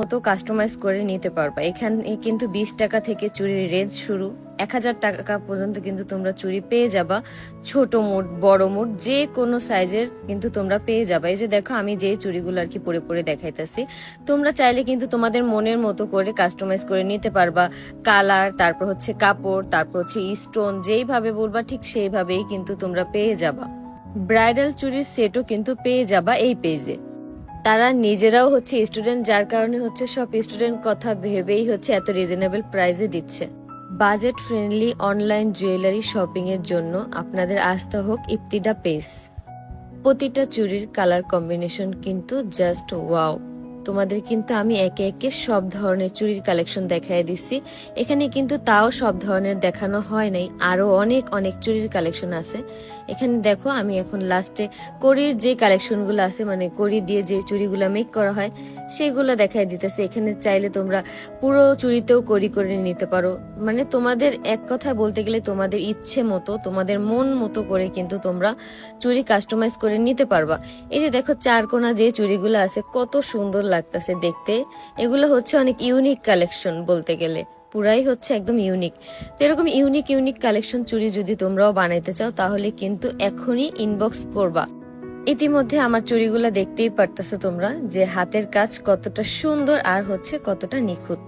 মতো কাস্টমাইজ করে নিতে পারবা। এখানে কিন্তু 20 টাকা থেকে চুড়ির রেঞ্জ শুরু, 1000 টাকা পর্যন্ত কিন্তু তোমরা চুড়ি পেয়ে যাবা। ছোট মোট বড় মোট যে কোনো সাইজের কিন্তু তোমরা পেয়ে যাবা। এই যে দেখো আমি যে চুড়িগুলো আর কি পরে পরে দেখাইতেছি, তোমরা চাইলে কিন্তু তোমাদের মনের মতো করে কাস্টমাইজ করে নিতে পারবা। কালার, তারপর হচ্ছে কাপড়, তারপর হচ্ছে স্টোন, যেইভাবে বলবা ঠিক সেইভাবেই কিন্তু তোমরা পেয়ে যাবা। ব্রাইডাল চুড়ির সেটও কিন্তু পেয়ে যাবা এই পেজে। তারা নিজেরাও হচ্ছে স্টুডেন্ট, যার কারণে হচ্ছে সব স্টুডেন্ট কথা ভেবেই হচ্ছে এত রিজনেবল প্রাইসে দিচ্ছে। Budget friendly online jewellery shopping এর জন্য আপনাদের আস্থা হোক ইপ্তিদা পেজ। প্রতিটা চুড়ির কালার কম্বিনেশন কিন্তু জাস্ট ওয়াও। তোমাদের কিন্তু আমি একে একে সব ধরনের চুড়ির কালেকশন দেখাই দিছি। এখানে কিন্তু তাও সব ধরনের দেখানো হয় নাই, আরো অনেক অনেক চুড়ির কালেকশন আছে। এখানে দেখো আমি এখন লাস্টে কড়ির যে কালেকশনগুলো আছে, মানে কড়ি দিয়ে যে চুড়িগুলো মেক করা হয় সেগুলো দেখাই দিতেছে। এখানে চাইলে তোমরা পুরো চুড়িতেও কড়ি করে নিতে পারো, মানে তোমাদের এক কথা বলতে গেলে তোমাদের ইচ্ছে মতো, তোমাদের মন মতো করে কিন্তু তোমরা চুড়ি কাস্টমাইজ করে নিতে পারবা। এই যে দেখো চারকোনা যে চুড়িগুলো আছে কত সুন্দর লাগতেছে দেখতে। এগুলো হচ্ছে অনেক ইউনিক কালেকশন, বলতে গেলে পুরাই হচ্ছে একদম ইউনিক। তো এরকম ইউনিক ইউনিক কালেকশন চুড়ি যদি তোমরাও বানাইতে চাও তাহলে কিন্তু এখনই ইনবক্স করবা। ইতিমধ্যে আমার চুড়িগুলো দেখতেই পারতেছো তোমরা যে হাতের কাজ কতটা সুন্দর আর হচ্ছে কতটা নিখুঁত।